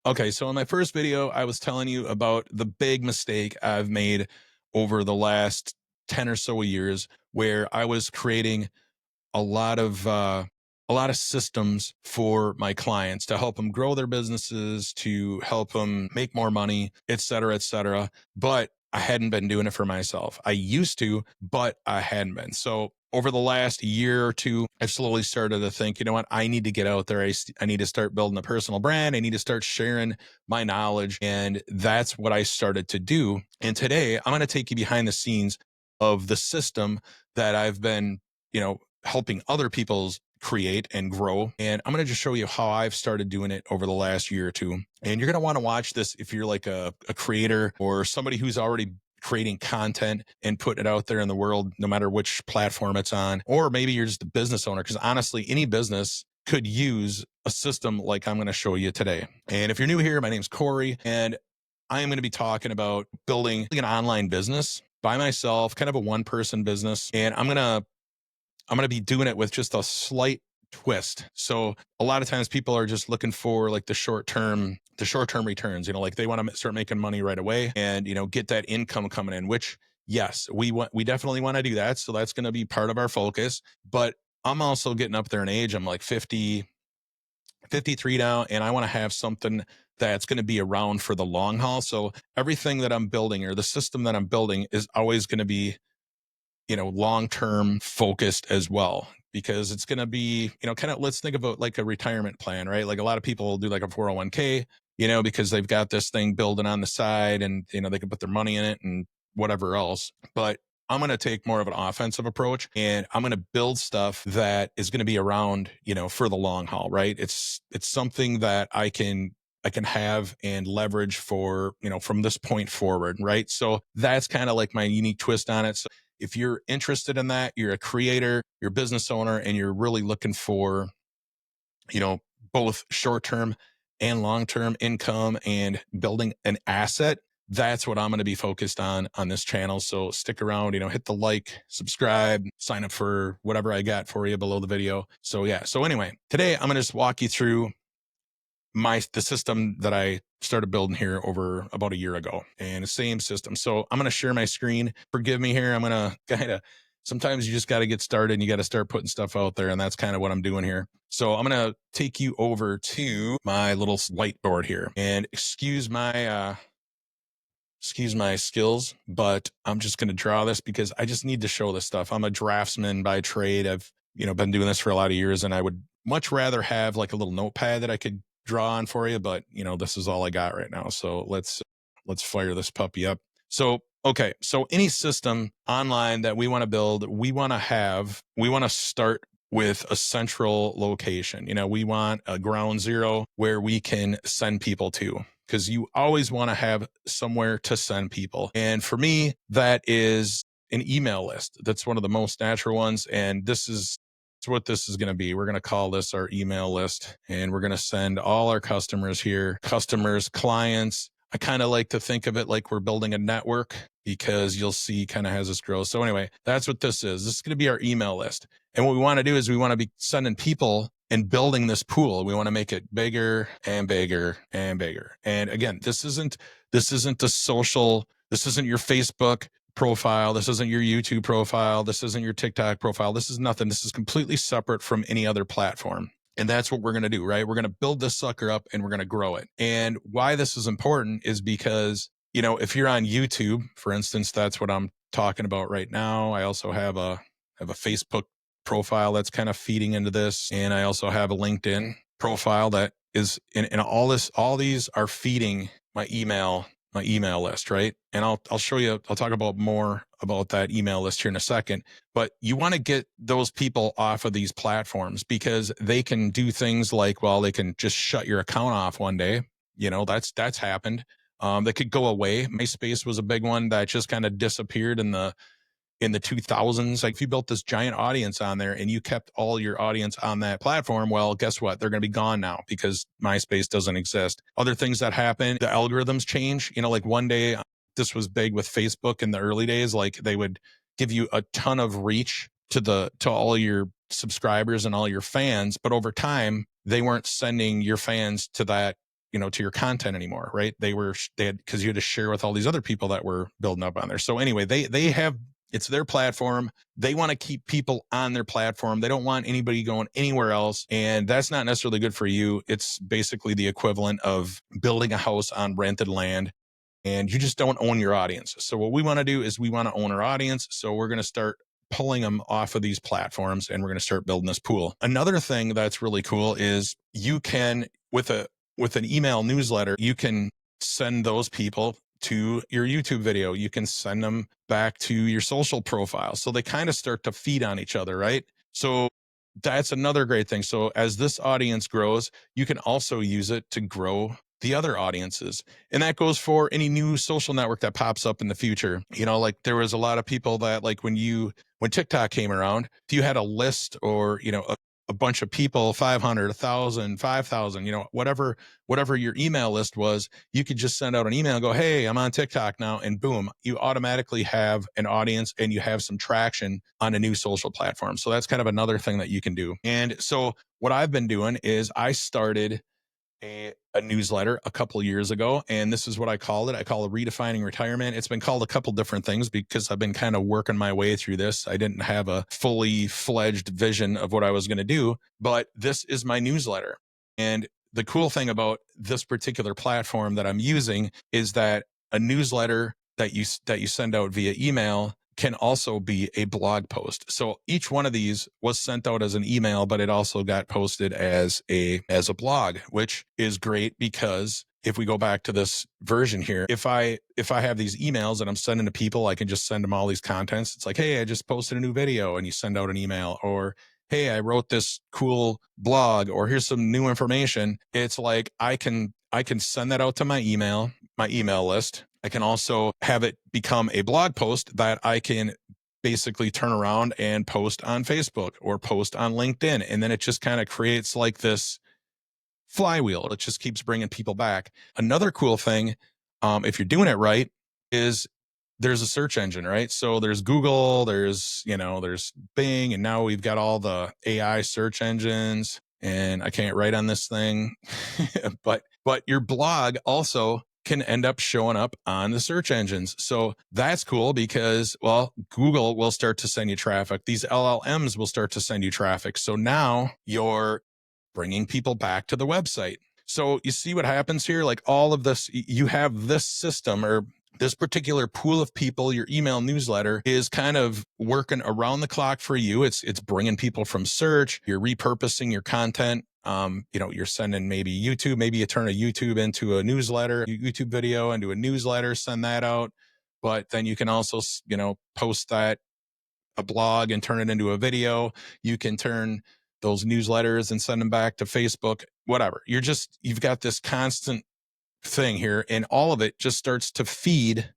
Okay, so in my first video, I was telling you about the big mistake I've made over the last 10 or so years where I was creating a lot of systems for my clients to help them grow their businesses, to help them make more money, et cetera, et cetera. But I hadn't been doing it for myself. I used to, but I hadn't been. So over the last year or two, I've slowly started to think, you know what, I need to get out there. I need to start building a personal brand. I need to start sharing my knowledge. And that's what I started to do. And today I'm going to take you behind the scenes of the system that I've been, helping other people's create and grow. And I'm going to just show you how I've started doing it over the last year or two. And you're going to want to watch this if you're like a creator or somebody who's already creating content and putting it out there in the world, no matter which platform it's on, or maybe you're just a business owner, because honestly, any business could use a system like I'm going to show you today. And if you're new here, my name's Corey, and I am going to be talking about building an online business by myself, kind of a one-person business. And I'm going to be doing it with just a slight twist. So a lot of times people are just looking for like the short-term returns, like they want to start making money right away and, get that income coming in, which yes, we definitely want to do that. So that's going to be part of our focus, but I'm also getting up there in age. I'm like 53 now, and I want to have something that's going to be around for the long haul. So everything that I'm building or the system that I'm building is always going to be long-term focused as well, because it's going to be, kind of, let's think about like a retirement plan, right? Like a lot of people do like a 401k, because they've got this thing building on the side and, they can put their money in it and whatever else. But I'm going to take more of an offensive approach, and I'm going to build stuff that is going to be around, for the long haul, right? It's something that I can have and leverage for, from this point forward, right? So that's kind of like my unique twist on it. So if you're interested in that, you're a creator, you're a business owner, and you're really looking for, both short-term and long-term income and building an asset, that's what I'm going to be focused on this channel. So stick around, hit the like, subscribe, sign up for whatever I got for you below the video. So yeah. So anyway, today I'm going to just walk you through the system that I started building here over about a year ago, and the same system. So I'm going to share my screen. Forgive me here. I'm going to kind of, sometimes you just got to get started and you got to start putting stuff out there. And that's kind of what I'm doing here. So I'm going to take you over to my little whiteboard here, and excuse my skills, but I'm just going to draw this because I just need to show this stuff. I'm a draftsman by trade. I've, been doing this for a lot of years, and I would much rather have like a little notepad that I could draw on for you, but this is all I got right now. So let's fire this puppy up. So, okay. So any system online that we want to build, we want to start with a central location. We want a ground zero where we can send people to, because you always want to have somewhere to send people. And for me, that is an email list. That's one of the most natural ones. And this is what this is going to be. We're going to call this our email list, and we're going to send all our customers here, clients. I kind of like to think of it like we're building a network, because you'll see kind of as this grows. So anyway, that's what this is. This is going to be our email list. And what we want to do is we want to be sending people and building this pool. We want to make it bigger and bigger and bigger. And again, this isn't the social, this isn't your Facebook profile. This isn't your YouTube profile. This isn't your TikTok profile. This is nothing. This is completely separate from any other platform. And that's what we're going to do, right? We're going to build this sucker up and we're going to grow it. And why this is important is because, if you're on YouTube, for instance, that's what I'm talking about right now. I also have a Facebook profile that's kind of feeding into this. And I also have a LinkedIn profile that is in all these are feeding my email list, right? And I'll show you, I'll talk about more about that email list here in a second, but you want to get those people off of these platforms, because they can do things like, well, they can just shut your account off one day. That's happened. They could go away. MySpace was a big one that just kind of disappeared in the 2000s. Like if you built this giant audience on there and you kept all your audience on that platform, well, guess what? They're going to be gone now because MySpace doesn't exist. Other things that happen, the algorithms change. Like one day, this was big with Facebook in the early days. Like they would give you a ton of reach to all your subscribers and all your fans, but over time, they weren't sending your fans to that to your content anymore, right? They had, because you had to share with all these other people that were building up on there. So anyway, they have, it's their platform. They want to keep people on their platform. They don't want anybody going anywhere else. And that's not necessarily good for you. It's basically the equivalent of building a house on rented land, and you just don't own your audience. So what we want to do is we want to own our audience. So we're going to start pulling them off of these platforms, and we're going to start building this pool. Another thing that's really cool is you can, with an email newsletter, you can send those people to your YouTube video. You can send them back to your social profile. So they kind of start to feed on each other, right? So that's another great thing. So as this audience grows, you can also use it to grow the other audiences. And that goes for any new social network that pops up in the future. Like there was a lot of people that, like, when TikTok came around, if you had a list, or, a bunch of people, 500, 1,000, 5,000, whatever your email list was, you could just send out an email and go, hey, I'm on TikTok now. And boom, you automatically have an audience and you have some traction on a new social platform. So that's kind of another thing that you can do. And so what I've been doing is I started a newsletter a couple of years ago, and this is what I called it. I call it Redefining Retirement. It's been called a couple different things because I've been kind of working my way through this. I didn't have a fully fledged vision of what I was going to do, but this is my newsletter. And the cool thing about this particular platform that I'm using is that a newsletter that you send out via email can also be a blog post. So each one of these was sent out as an email, but it also got posted as a blog, which is great because if we go back to this version here, if I have these emails that I'm sending to people, I can just send them all these contents. It's like, hey, I just posted a new video, and you send out an email, or hey, I wrote this cool blog, or here's some new information. It's like I can send that out to my email list. I can also have it become a blog post that I can basically turn around and post on Facebook or post on LinkedIn. And then it just kind of creates like this flywheel. It just keeps bringing people back. Another cool thing, if you're doing it right, is there's a search engine, right? So there's Google, there's Bing, and now we've got all the AI search engines. And I can't write on this thing, but your blog also can end up showing up on the search engines. So that's cool because, well, Google will start to send you traffic. These LLMs will start to send you traffic. So now you're bringing people back to the website. So you see what happens here? Like all of this, you have this system, or this particular pool of people, your email newsletter is kind of working around the clock for you. It's bringing people from search. You're repurposing your content. You're sending maybe you turn a YouTube into a newsletter, YouTube video into a newsletter, send that out. But then you can also, post that a blog and turn it into a video. You can turn those newsletters and send them back to Facebook, whatever. You've got this constant thing here, and all of it just starts to feed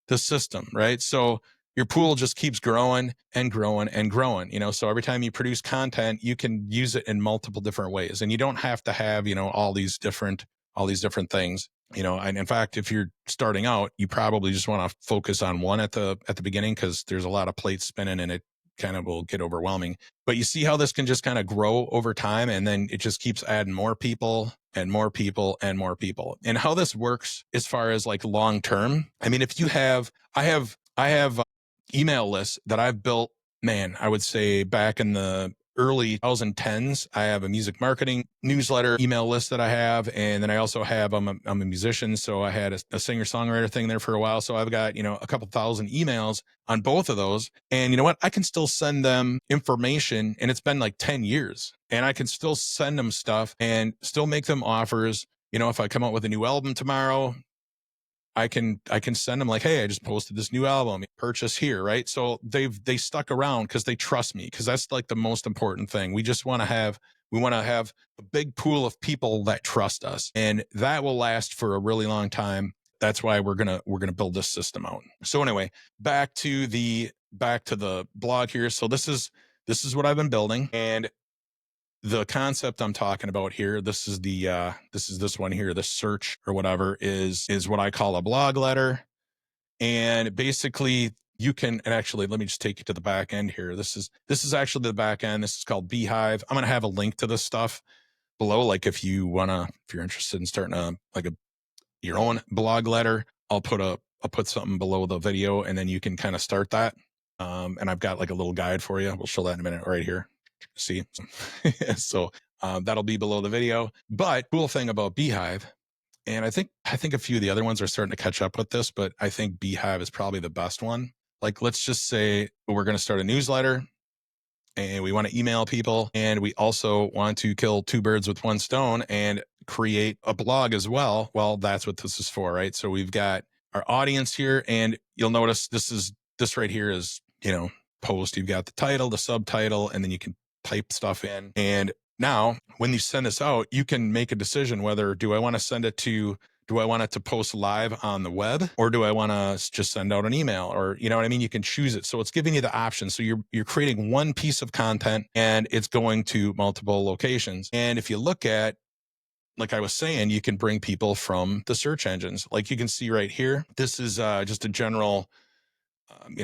the system, right? So your pool just keeps growing and growing and growing, so every time you produce content, you can use it in multiple different ways, and you don't have to have, all these different things, and in fact, if you're starting out, you probably just want to focus on one at the beginning, because there's a lot of plates spinning and it kind of will get overwhelming. But you see how this can just kind of grow over time, and then it just keeps adding more people and more people and more people. And how this works as far as like long term, I mean, if you have, I have email lists that I've built, man, I would say back in the early 2010s. I have a music marketing newsletter email list that I have. And then I also have, I'm a musician. So I had a singer songwriter thing there for a while. So I've got, a couple thousand emails on both of those. And you know what? I can still send them information, and it's been like 10 years, and I can still send them stuff and still make them offers. If I come out with a new album tomorrow, I can send them like, hey, I just posted this new album, purchase here, right? So they stuck around because they trust me, because that's like the most important thing. We want to have a big pool of people that trust us, and that will last for a really long time. That's why we're gonna build this system out. So anyway, back to the blog here. So this is what I've been building, and the concept I'm talking about here, this is this one here, the search or whatever is what I call a blog letter. And basically you can, and actually, let me just take you to the back end here. This is actually the back end. This is called Beehiiv. I'm going to have a link to this stuff, below, like if you're interested in starting your own blog letter, I'll put something below the video, and then you can kind of start that. And I've got like a little guide for you. We'll show that in a minute right here. See, so that'll be below the video. But cool thing about beehiiv, and I think a few of the other ones are starting to catch up with this, but I think beehiiv is probably the best one. Like, let's just say we're going to start a newsletter and we want to email people, and we also want to kill two birds with one stone and create a blog as well. Well, that's what this is for, right? So we've got our audience here, and you'll notice this right here is, post. You've got the title, the subtitle, and then you can type stuff in. And now when you send this out, you can make a decision whether do I want it to post live on the web, or do I want to just send out an email, or, you know what I mean? You can choose it. So it's giving you the option. So you're creating one piece of content and it's going to multiple locations. And if you look at, like I was saying, you can bring people from the search engines. Like you can see right here, this is just a general,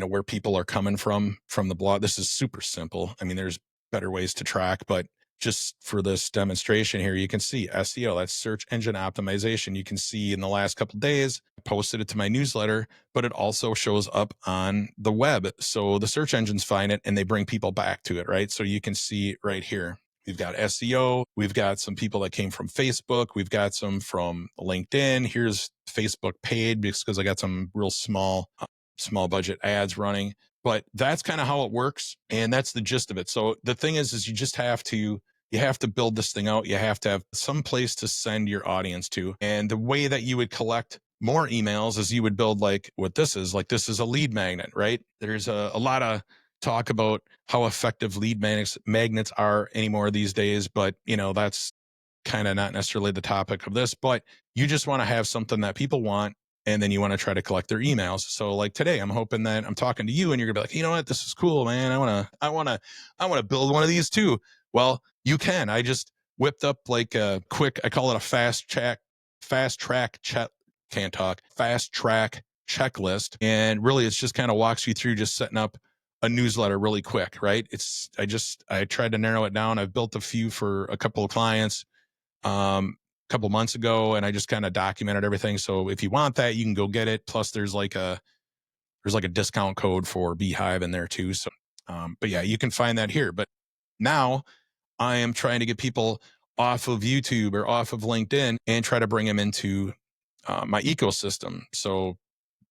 where people are coming from the blog. This is super simple. I mean, there's better ways to track, but just for this demonstration here, you can see SEO, that's search engine optimization. You can see in the last couple of days, I posted it to my newsletter, but it also shows up on the web. So the search engines find it and they bring people back to it, right? So you can see right here, we've got SEO. We've got some people that came from Facebook. We've got some from LinkedIn. Here's Facebook paid because I got some real small budget ads running. But that's kind of how it works. And that's the gist of it. So the thing is you have to build this thing out. You have to have some place to send your audience to. And the way that you would collect more emails is you would build like what this is. Like this is a lead magnet, right? There's a lot of talk about how effective lead magnets are anymore these days. But, that's kind of not necessarily the topic of this. But you just want to have something that people want, and then you want to try to collect their emails. So like today, I'm hoping that I'm talking to you and you're gonna be like, you know what, this is cool, man. I want to build one of these too. Well, you can. I just whipped up like a quick, I call it a fast track checklist. And really it's just kind of walks you through just setting up a newsletter really quick, right? I tried to narrow it down. I've built a few for a couple of clients. Couple months ago, and I just kind of documented everything. So if you want that, you can go get it. Plus there's like a discount code for beehiiv in there too. So, but yeah, you can find that here. But now I am trying to get people off of YouTube or off of LinkedIn and try to bring them into my ecosystem so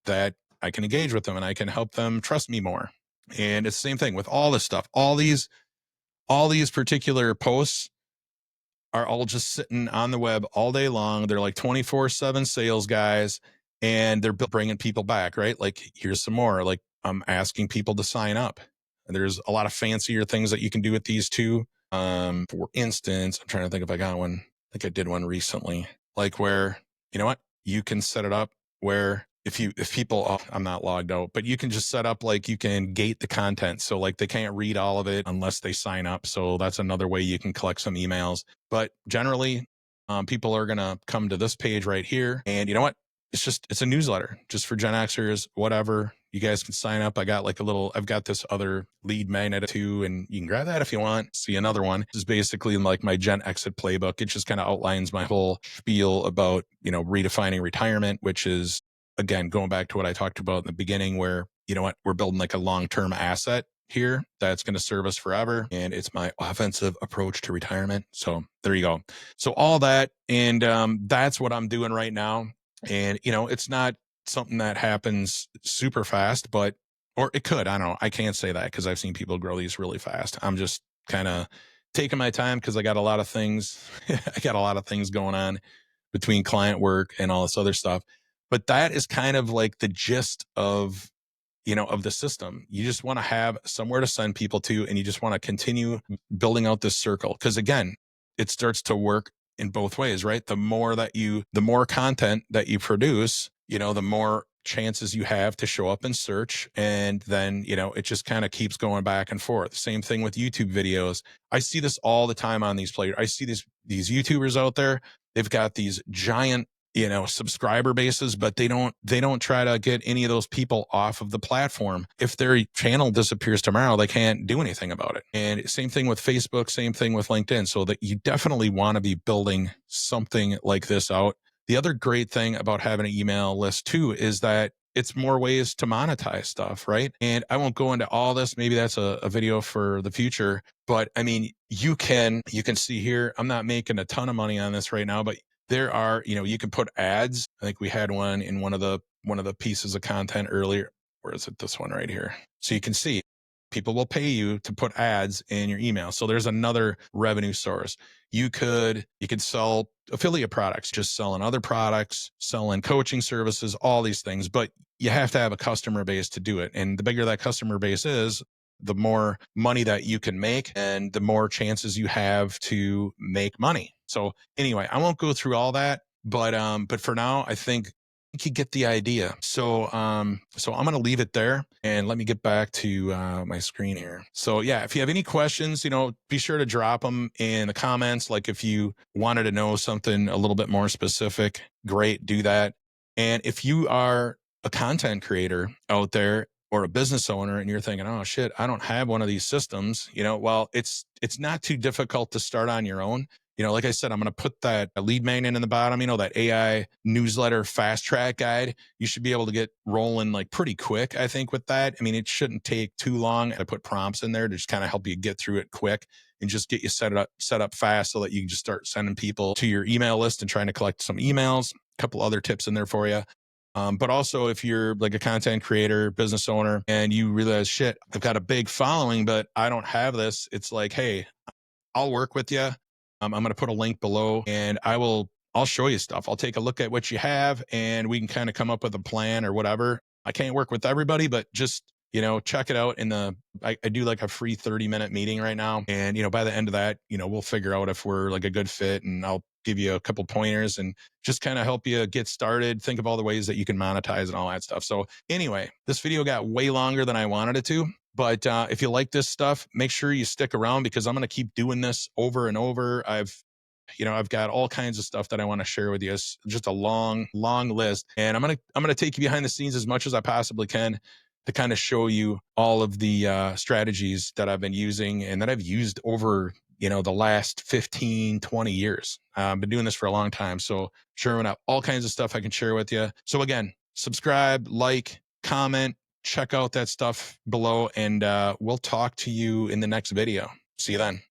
that I can engage with them and I can help them trust me more. And it's the same thing with all this stuff. All these particular posts are all just sitting on the web all day long. They're like 24/7 sales guys, and they're bringing people back, right? Like here's some more, like I'm asking people to sign up. There's a lot of fancier things that you can do with these too. For instance, I'm trying to think if I got one. I think I did one recently, like where, you know what, you can set it up where if people, I'm not logged out, but you can just set up like you can gate the content. So like they can't read all of it unless they sign up. So that's another way you can collect some emails. But generally, people are going to come to this page right here. And you know what? It's a newsletter just for Gen Xers, whatever. You guys can sign up. I've got this other lead magnet too, and you can grab that if you want. See another one. This is basically like my Gen Exit playbook. It just kind of outlines my whole spiel about, redefining retirement, which is, again, going back to what I talked about in the beginning, where, you know what, we're building like a long-term asset here that's going to serve us forever. And it's my offensive approach to retirement. So there you go. So all that. And that's what I'm doing right now. And, it's not something that happens super fast, or it could. I don't know. I can't say that because I've seen people grow these really fast. I'm just kind of taking my time because I got a lot of things. I got a lot of things going on between client work and all this other stuff. But that is kind of like the gist of the system. You just want to have somewhere to send people to, and you just want to continue building out this circle. Because again, it starts to work in both ways, right? The more content that you produce, the more chances you have to show up in search. And then, it just kind of keeps going back and forth. Same thing with YouTube videos. I see this all the time on these players. I see these YouTubers out there. They've got these giant, subscriber bases, but they don't try to get any of those people off of the platform. If their channel disappears tomorrow, they can't do anything about it. And same thing with Facebook, same thing with LinkedIn. So that you definitely want to be building something like this out. The other great thing about having an email list too is that it's more ways to monetize stuff, right? And I won't go into all this. Maybe that's a video for the future. But I mean, you can see here, I'm not making a ton of money on this right now, but there are, you can put ads. I think we had one in one of the pieces of content earlier. Where is it? This one right here. So you can see people will pay you to put ads in your email. So there's another revenue source. You could sell affiliate products, just selling other products, selling coaching services, all these things, but you have to have a customer base to do it. And the bigger that customer base is, the more money that you can make and the more chances you have to make money. So anyway, I won't go through all that, but for now, I think you get the idea. So I'm going to leave it there and let me get back to my screen here. So yeah, if you have any questions, be sure to drop them in the comments. Like if you wanted to know something a little bit more specific, great, do that. And if you are a content creator out there or a business owner and you're thinking, oh shit, I don't have one of these systems, well, it's not too difficult to start on your own. Like I said, I'm going to put that lead magnet in the bottom, that AI newsletter fast track guide. You should be able to get rolling like pretty quick, I think, with that. I mean, it shouldn't take too long. I put prompts in there to just kind of help you get through it quick and just get you set up fast so that you can just start sending people to your email list and trying to collect some emails. A couple other tips in there for you. But also if you're like a content creator, business owner, and you realize, shit, I've got a big following, but I don't have this. It's like, hey, I'll work with you. I'm going to put a link below and I'll show you stuff. I'll take a look at what you have and we can kind of come up with a plan or whatever. I can't work with everybody, but just, check it out I do like a free 30-minute meeting right now. And, by the end of that, we'll figure out if we're like a good fit and I'll give you a couple pointers and just kind of help you get started. Think of all the ways that you can monetize and all that stuff. So anyway, this video got way longer than I wanted it to. But if you like this stuff, make sure you stick around because I'm going to keep doing this over and over. I've got all kinds of stuff that I want to share with you. It's just a long, long list. And I'm going to take you behind the scenes as much as I possibly can to kind of show you all of the strategies that I've been using and that I've used over, the last 15, 20 years. I've been doing this for a long time. So sure enough, all kinds of stuff I can share with you. So again, subscribe, like, comment, check out that stuff below, and we'll talk to you in the next video. See you then.